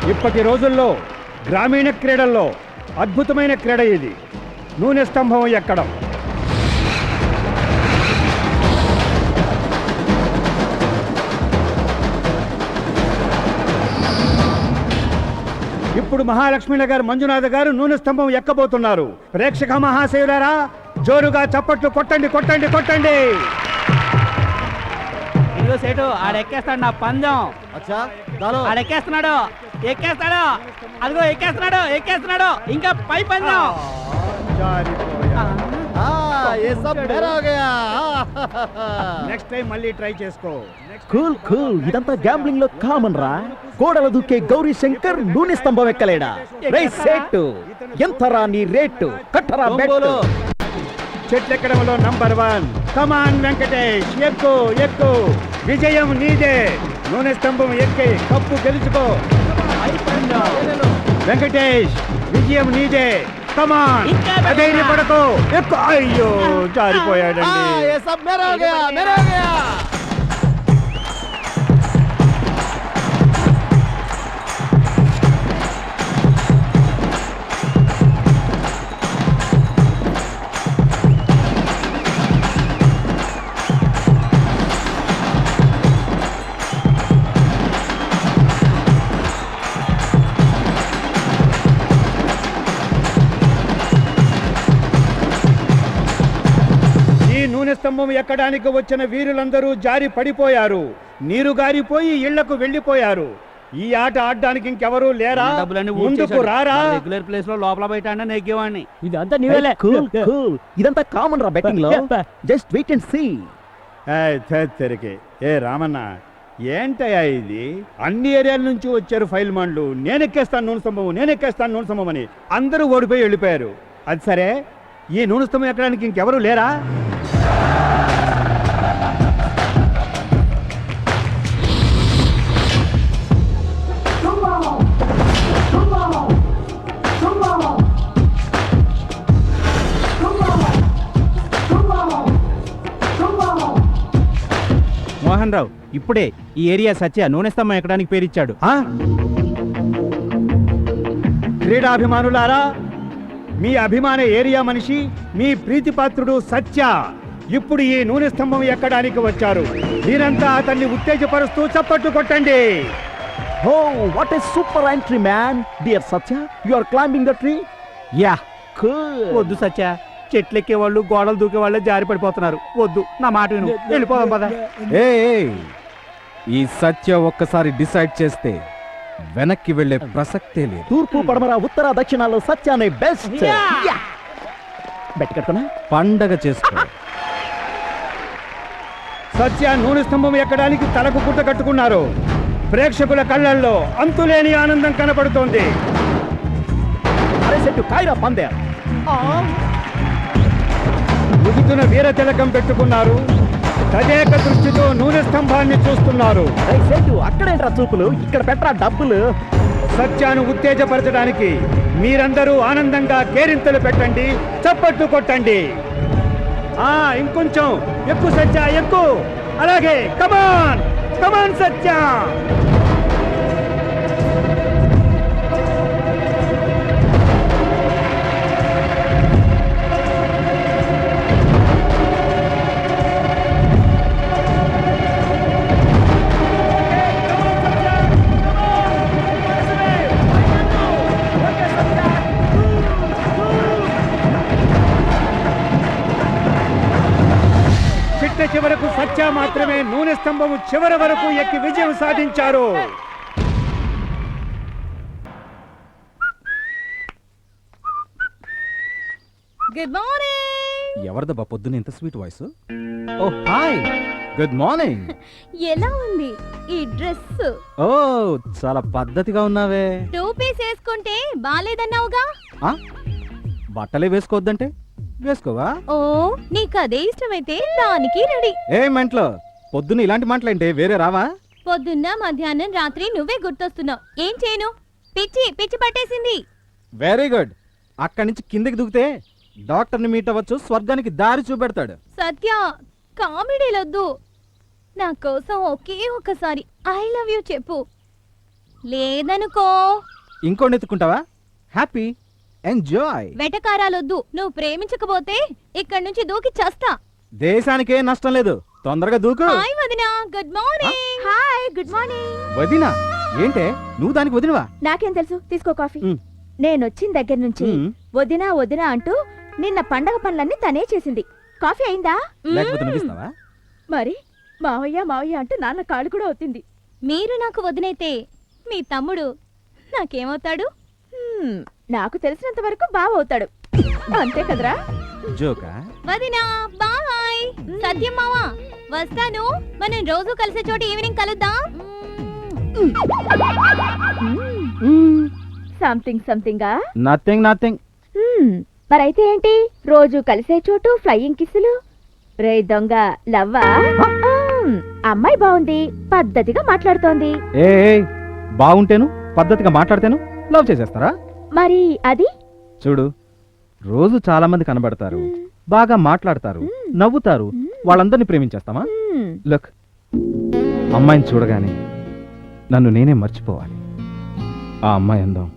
ఇప్పటి రోజుల్లో గ్రామీణ క్రీడల్లో అద్భుతమైన క్రీడ ఇది, నూనె స్తంభం ఎక్కడం. ఇప్పుడు మహాలక్ష్మీనగర్ మంజునాథ గారు నూనె స్తంభం ఎక్కబోతున్నారు. ప్రేక్షక మహాశయులారా, జోరుగా చప్పట్లు కొట్టండి కొట్టండి కొట్టండి. ఇదిగో సేటు ఆడెక్కేస్తాడు నా పందెం. ఆడెక్కేస్తున్నాడు, ఎక్కేస్తాడు, అదిగో ఎక్కేస్తున్నాడు ఎక్కేస్తున్నాడు, ఇంకా పై పందెం. నెక్స్ట్ టైం మళ్ళీ ట్రై చేసుకో. కూల్ కూల్, ఇదంతా గ్యాంబ్లింగ్ లో కామన్ రా. కోడల దుక్కే గౌరీ శంకర్ నూనె స్తంభం ఎక్కలేడా? రే సేటు, ఎంతరా నీ రేటు? కట్టరా బెట్టు. చెట్లెక్కడంలో నంబర్ 1. కమాన్ వెంకటేష్, ఎక్కు ఎక్కు, విజయం నీదే. నూనె స్తంభం ఎక్కి కప్పు గెలుచుకో. వెంకటేష్, విజయం నీదే. కమాన్, అదైన పడకో, ఎక్కు. అయ్యో, జారిపోయాడండి. నూనె స్తంభం ఎక్కడానికి వచ్చిన వీరులందరూ జారి పడిపోయారు. నీరు గారిపోయి ఇళ్లకు వెళ్లిపోయారు. ఈ ఆట ఆడడానికి ఇంకెవరూ లేరా? ముందుకు రారా. రెగ్యులర్ ప్లేస్ లో లోపల బయట అంటే నెగ్గేవాడిని. ఇదంతా నీవేలే. కూల్ కూల్, ఇదంతా కామన్ రా బెట్టింగ్ లో. Just wait and see. తెరికే ఏ రామన్న, ఏంటయ్యా ఇది? అన్ని ఏరియాల నుంచి వచ్చారు ఫైల్ మాండ్లు. నేనెక్కేస్తాను నూనె స్తంభం, నేనెక్కేస్తాను నూనె స్తంభం అని అందరూ ఓడిపోయి వెళ్ళిపోయారు. అది సరే, ఈ నూనె స్తంభం ఎక్కడానికి ఇంకెవరూ లేరా? మోహన్ రావు ఇప్పుడే ఈ ఏరియా సత్య నూనె స్తంభం ఎక్కడానికి పేరిచ్చాడు. క్రీడాభిమానులారా, మీ అభిమాన ఏరియా మనిషి, మీ ప్రీతిపాత్రుడు సత్య ఇప్పుడు ఈ నూనె స్తంభం ఎక్కడానికి వచ్చారు. మీరంతా అతన్ని ఉత్తేజపరుస్తూ చప్పట్లు కొట్టండి. Oh, what a super entry man. Dear Satya, you are climbing the tree. Yeah, cool. వద్దు సత్య, చెట్లెక్కే వాళ్ళు గోడలు దూకే వాళ్ళే జారి పడిపోతున్నారు. వద్దు, నా మాట విను, వెళ్ళిపోదాం పద. ఈ సత్య ఒక్కసారి డిసైడ్ చేస్తే వెనక్కి వెళ్లే ప్రసక్తే లేదు. తూర్పు పడమర ఉత్తర దక్షిణాల్లో సత్యానే బెస్ట్. బెట్ కట్టుకున్నా పండగ చేసుకో. సత్య నూనె స్తంభం ఎక్కడానికి తలకు గుట్ట కట్టుకున్నారు. ప్రేక్షకుల కళ్ళల్లో అంతులేని ఆనందం కనపడుతోంది. అరే సెట్టు, కాయరా పందే. ముదుగున వీర తిలకం పెట్టుకున్నారు. తదేక దృష్టితో నూనె స్తంభాన్ని చూస్తున్నారు. సెట్టు, అక్కడేంట్రా చూపులు, ఇక్కడ పెట్టరా డబ్బులు. సత్యాను ఉత్తేజపరచడానికి మీరందరూ ఆనందంగా కేరింతలు పెట్టండి, చప్పట్లు కొట్టండి. ఇంకొంచెం ఎక్కువ సత్య, ఎక్కువ. అలాగే, కమాన్ కమాన్ సత్య. చివరకు సత్య మాత్రమే నూనె స్తంభము చివరి వరకు ఎక్కి విజయం సాధించారు. Good morning. ఎవరిదబ్బా పొద్దున ఇంత స్వీట్ వాయిస్? ఓ హాయ్, గుడ్ మార్నింగ్. ఎలా ఉంది ఈ డ్రెస్? ఓ, చాలా పద్ధతిగా ఉన్నావే. టూ పీస్ వేసుకుంటే బాలేదన్నావుగా. బట్టలే వేసుకోవద్దంటే వేసుకోవా? ఓ, నీకు అదే ఇష్టమైతే దానికి రెడీ. ఏ మెంట్లో పొద్దున్న ఇలాంటి మాటలంటే వేరే రావా? పొద్దున్న మధ్యాహ్నం రాత్రి నువ్వే గుర్తొస్తున్నావు. ఏం చేయను, పిచ్చి పిచ్చి పట్టేసింది. Very good. అక్కడి నుంచి కిందకి దిగితే డాక్టర్ని మీట్ అవ్వచ్చు, స్వర్గానికి దారి చూపెడతాడు. సత్య, కామెడీలొద్దు. నా కోసం ఒకే ఒకసారి ఐ లవ్ యూ చెప్పు. లేదనుకో. ఇంకోటి ఎత్తుకుంటావా? Happy enjoy. వెటకారాలొద్దు. నువ్వు ప్రేమించకపోతే ఇక్కడి నుంచి దూకి చస్తా. దేశానికే నష్టం లేదు, తొందరగా దూకు. హాయ్ వదినా, good morning. Hi, good morning. వదినా ఏంటే నువ్వు దానికి వదినవా? నాకేం తెలుసు, తీసుకో కాఫీ. నేనొచ్చిన దగ్గర నుంచి వదినా వదినా అంటూ నిన్న పండగ పనులన్నీ తనే చేసింది. కాఫీ అయిందా? లేకపోతే నువ్వు ఇస్తావా? మరి మావయ్య మావయ్య అంటూ నాన్న కాళ్ళు కూడా అవుతుంది. మీరు నాకు వదినైతే మీ తమ్ముడు నాకేమవుతాడు? నాకు తెలిసినంత వరకు బావవుతాడు, అంతే కదరా? జోకా? వదినా బాయ్. సత్యం మావా వస్తాను. మనం రోజు కలిసే చోట ఈవినింగ్ కలుద్దాం. సంథింగ్ సంథింగా? Nothing nothing. మరైతే ఏంటి, రోజు కలిసే చోటు ఫ్లయింగ్ కిస్సులు? రే దొంగ లవ్వా? అమ్మాయి బాగుంది, పద్ధతిగా మాట్లాడుతోంది. ఏ బాగుంటేను పద్ధతిగా మాట్లాడితేను లవ్ చేసేస్తారా? మరి అది చూడు, రోజు చాలా మంది కనబడతారు, బాగా మాట్లాడతారు, నవ్వుతారు, వాళ్ళందరినీ ప్రేమించేస్తామా? లుక్, అమ్మాయిని చూడగానే నన్ను నేనే మర్చిపోవాలి. ఆ అమ్మాయి అందం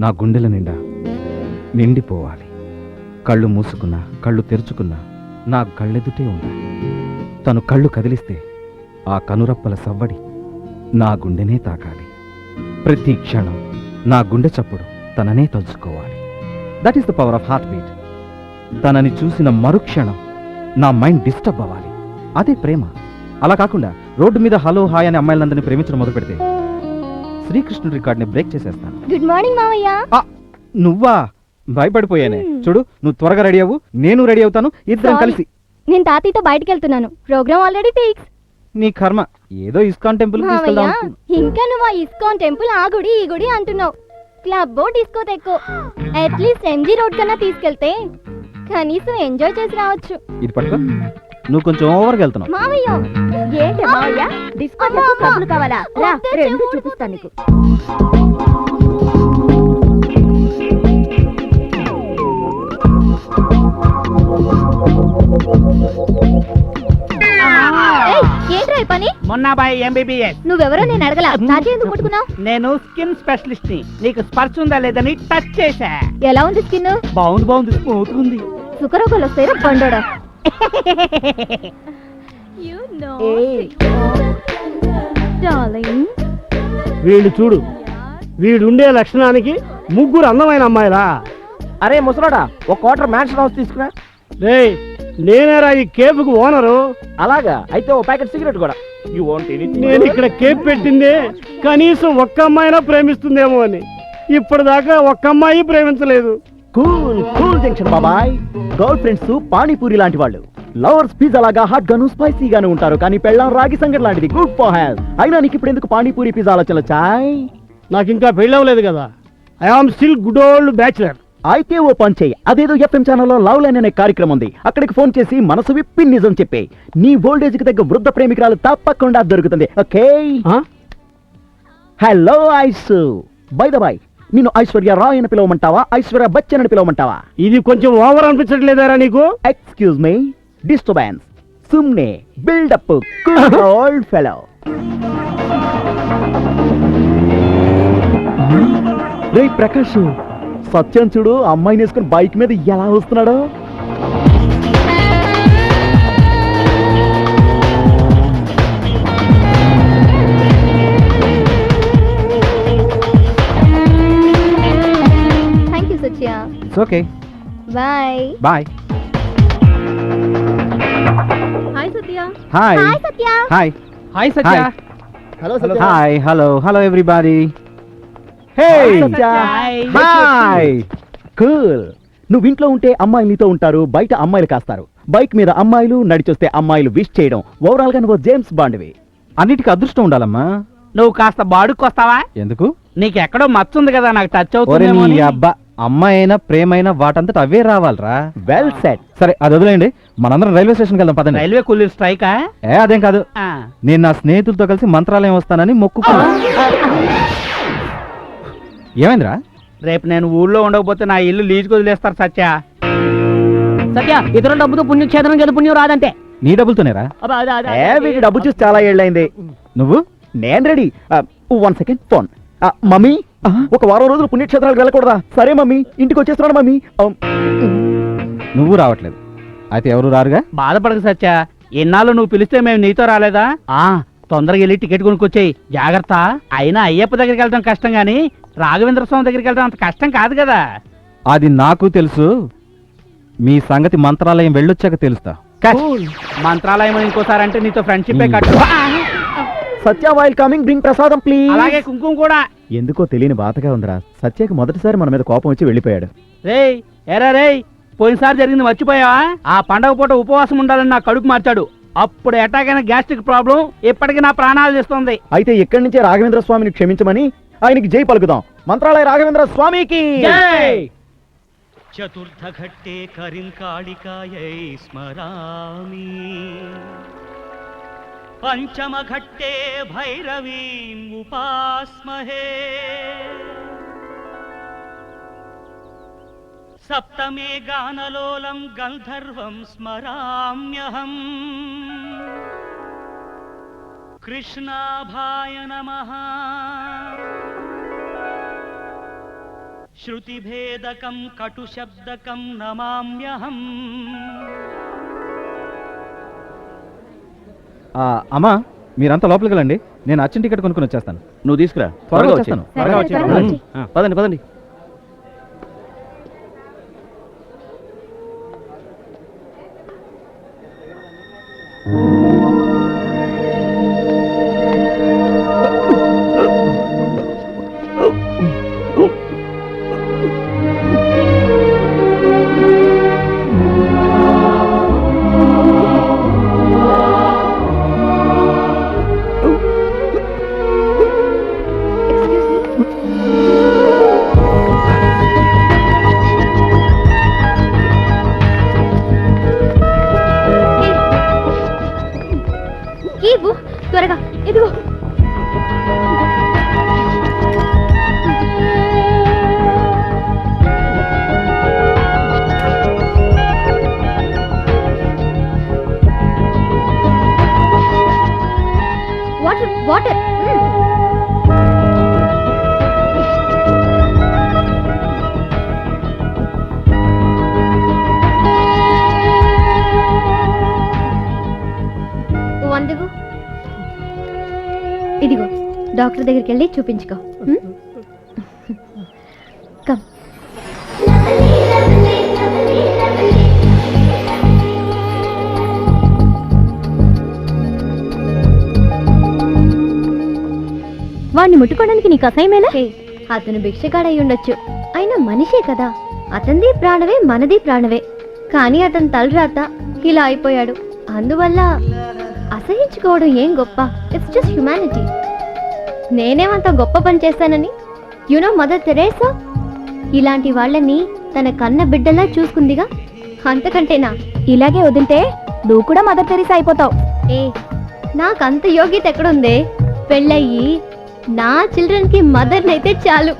నా గుండెల నిండా నిండిపోవాలి. కళ్ళు మూసుకున్నా కళ్ళు తెరుచుకున్నా నా కళ్ళెదుటే ఉండాలి. తను కళ్ళు కదిలిస్తే ఆ కనురప్పల సవ్వడి నా గుండెనే తాకాలి. ప్రతి క్షణం నా గుండె చప్పుడు తననే తలుచుకోవాలి. That is the power of heart beat. తనని చూసిన మరుక్షణం నా మైండ్ డిస్టర్బ్ అవ్వాలి. అదే ప్రేమ. అలా కాకుండా రోడ్డు మీద హలో హాయ్ అనే అమ్మాయిలందరినీ ప్రేమించడం మొదలు పెడితే శ్రీకృష్ణుడి రికార్డ్ని బ్రేక్ చేసేస్తాను. గుడ్ మార్నింగ్ మావయ్య. నువ్వా? భయపడిపోయానే. చూడు, నువ్వు త్వరగా రెడీ అవ్వు, నేను రెడీ అవుతాను, ఇద్దరం కలిసి. నేను తాతయ్యతో బయటికి వెళ్తున్నాను. Programme already fix. నీ కర్మ, ఏదో ఇస్కాన్ టెంపుల్ ఇంకా నువ్వు ఆ ఇస్కాన్ టెంపుల్ ఆ గుడి ఈ గుడి అంటున్నావు. క్లబ్ డిస్కో తెక్కో అట్లీస్ట్ ఎంజీ రోడ్ కన్నా తీసుకెళ్తే కనీసం ఎంజాయ్ చేసి రావచ్చు. ఇది పట్టుకో, నువ్వు కొంచెం ఓవర్గా వెళ్తున్నావు. మావయ్య ఏంటి మావయ్య, డిస్కో క్లబ్లు కావాలా? రా, రెండు చూపిస్తాను నీకు. ఏంట్రా ఈ పని? మొన్న బాయ్ ఎంబీబీఎస్. నువ్వెవరో నేను అడగలా. నాకే ఎందుకు ముట్టుకున్నావు? నేను స్కిన్ స్పెషలిస్ట్ ని. నీకు స్పర్శ ఉందా లేదని టచ్ చేశా. ఎలా ఉంది స్కిన్? బాగుంది, స్మూత్ ఉంది. సుఖరోగాలు వస్తాయిరా బండోడా. వీళ్ళు చూడు, వీడుండే లక్షణానికి ముగ్గురు అందమైన అమ్మాయిలా. అరే ముసలోడా, ఒక క్వార్టర్ మ్యాన్షన్ హౌస్ తీసుకురా. రే, నేనేరా ఈ కేఫ్కు ఓనరు. అలాగా అయితే ఓ ప్యాకెట్ సిగరెట్ కూడా. నేను ఇక్కడ కేఫ్ పెట్టిందే కనీసం ఒక్క అమ్మాయినా ప్రేమిస్తుందేమో అని. ఇప్పటిదాకా ఒక్క అమ్మాయి ప్రేమించలేదు. కూల్ కూల్ జంక్షన్ బాబాయ్. గర్ల్ ఫ్రెండ్స్ పానీపూరి లాంటి వాళ్ళు, లవర్స్ పిజ్జా లాగా హాట్ గాను స్పైసీగాను ఉంటారు, కానీ పెళ్ళాం రాగి సంగటి లాంటిది, గుడ్ ఫర్ హెల్త్. అయినా నీకు ఇప్పుడు ఎందుకు పానీపూరి పిజ్జా ఆలోచన చాయ్? నాకు ఇంకా పెళ్ళవలేదు కదా. I am still good old bachelor. అయితే ఓ పని చెయ్యి, అదేదో ఎఫ్ఎం ఛానల్లో లవ్ లైన్ అనే కార్యక్రమం ఉంది, అక్కడికి ఫోన్ చేసి మనసు విప్పి నిజం చెప్పే. నీ ఓల్డేజ్ కి తగ్గ వృద్ధ ప్రేమికురాలు తప్పకుండా దొరుకుతుంది. Okay? Hello ice, by the by, నిన్ను ఐశ్వర్య రాయ్ అని పిలవమంటావా, ఐశ్వర్య బచ్చన్ అని పిలవమంటావా? ఇది కొంచెం ఓవర్ అనిపించట్లేదారా నీకు? Excuse me, disturbance. సుమ్నే బిల్డప్ ఓల్డ్ ఫెలో. రే ప్రకాష్, సత్యం చూడు అమ్మాయిని వేసుకుని బైక్ మీద ఎలా వస్తున్నాడు. Thank you Satya. Okay, bye bye. Hi Satya. Hi hi Satya. Hi hi Satya. Hello hi hello everybody. Hey hi. Cool. నువ్వు ఇంట్లో ఉంటే అమ్మాయిలు నీతో ఉంటారు, బయట అమ్మాయిలు కాస్తారు. బైక్ మీద అమ్మాయిలు, నడిచొస్తే అమ్మాయిలు విష్ చేయడం. ఓవరాల్ గా నువ్వు జేమ్స్ బాండ్వి. అన్నిటికీ అదృష్టం ఉండాలమ్మా. నువ్వు కాస్త బాడుకొస్తావా? ఎందుకు? నీకెక్కడో మచ్చ ఉంది కదా, నాకు టచ్ ఒరే నీ అవుతుంది. అబ్బా, అమ్మాయి అయినా ప్రేమైనా వాటంతట అవే రావాలరా. Well set. సరే అది వదిలేయండి, మనందరం రైల్వే స్టేషన్కి వెళ్దాం పదండి. రైల్వే కూలీలు స్ట్రైకా? అదేం కాదు, నేను నా స్నేహితులతో కలిసి మంత్రాలయం వస్తానని మొక్కుకున్నా. ఏమైందిరా? రేపు నేను ఊళ్ళో ఉండకపోతే నా ఇల్లు లీజుకు వదిలేస్తారు సత్య. సత్య, ఇతరుల డబ్బుతో పుణ్యం క్షేత్రం కదా, పుణ్యం రాదంటే. నీ డబ్బులతోనేరా? వీటి డబ్బు చూసి చాలా ఏళ్ళైంది. నువ్వు? నేను రెడీ. 1 second phone. మమ్మీ ఒక వారం రోజులు పుణ్యక్షేత్రాలకు వెళ్ళకూడదా? సరే మమ్మీ, ఇంటికి వచ్చేస్తున్నాడు మమ్మీ. నువ్వు రావట్లేదు, అయితే ఎవరు రారుగా. బాధపడక సత్య, ఎన్నాళ్ళు నువ్వు పిలిస్తే మేము నీతో రాలేదా? తొందరగా వెళ్ళి టికెట్ కొనుక్కొచ్చేయి. జాగ్రత్త. అయినా అయ్యప్ప దగ్గరికి వెళ్ళడం కష్టం గాని రాఘవేంద్ర స్వామి దగ్గరికి వెళ్ళడం అంత కష్టం కాదు కదా. అది నాకు తెలుసు, మీ సంగతి మంత్రాలయం వెళ్ళొచ్చాక తెలుస్తా. మంత్రాలయం అని ఇంకోసారి అంటే నీతో ఫ్రెండ్షిప్ కట్టు. సత్య వైల్ కమింగ్, బ్రింగ్ ప్రసాదం ప్లీజ్. అలాగే కుంకుమ కూడా. ఎందుకో తెలియని బాధగా ఉందిరా. సత్యకి మొదటిసారి మన మీద కోపం వచ్చి వెళ్ళిపోయాడు. రేయ్ ఎరా రేయ్, పోయినసారి జరిగింది మర్చిపోయావా? ఆ పండగ పూట ఉపవాసం ఉండాలని నా కడుపు మార్చాడు. అప్పుడు ఎటాకైనా గ్యాస్ట్రిక్ ప్రాబ్లం ఇప్పటికీ నా ప్రాణాలు తీస్తుంది. అయితే ఇక్కడి నుంచే రాఘవేంద్ర స్వామిని క్షమించమని ఆయనకి జై పలుకుదాం. మంత్రాలయ రాఘవేంద్ర స్వామికి జై. చతుర్థఘట్టే కరింకాళికాయై స్మరామి, పంచమఘట్టే భైరవీం ఉపాస్మహే, సప్తమే గానలోలం గంధర్వం స్మరామ్యహం, కృష్ణాభాయ నమః, శృతిభేదకం కటుశబ్దకం నమామ్యహం. అమ్మా, మీరంతా లోపలికి వెళ్ళండి, నేను అర్చన టికెట్ కొనుక్కొని వచ్చేస్తాను. నువ్వు తీసుకురా, త్వరగా వచ్చేస్తాను. పదండి పదండి. త్వరగా ఇదిగో. Water water. వందగు. ఇదిగో డాక్టర్ దగ్గరికి వెళ్ళి చూపించుకో. కమ్. వాడిని ముట్టుకోవడానికి నీకు అసహ్యమేనా? అతను భిక్షగాడై ఉండొచ్చు, అయినా మనిషే కదా. అతనిది ప్రాణవే, మనది ప్రాణవే. కానీ అతను తలరాత ఇలా అయిపోయాడు. అందువల్ల అసహించుకోవడం ఏం గొప్ప? It's just humanity. నేనేమంత గొప్ప పని చేస్తానని? యునో మదర్ తెరేసా ఇలాంటి వాళ్ళని తన కన్న బిడ్డలా చూసుకుందిగా, అంతకంటేనా? ఇలాగే వదిలితే నువ్వు కూడా మదర్ తెరేసా అయిపోతావు. నాకంత యోగ్యత ఎక్కడుందే? పెళ్ళయ్యి నా చిల్డ్రన్ కి మదర్ అయితే చాలు.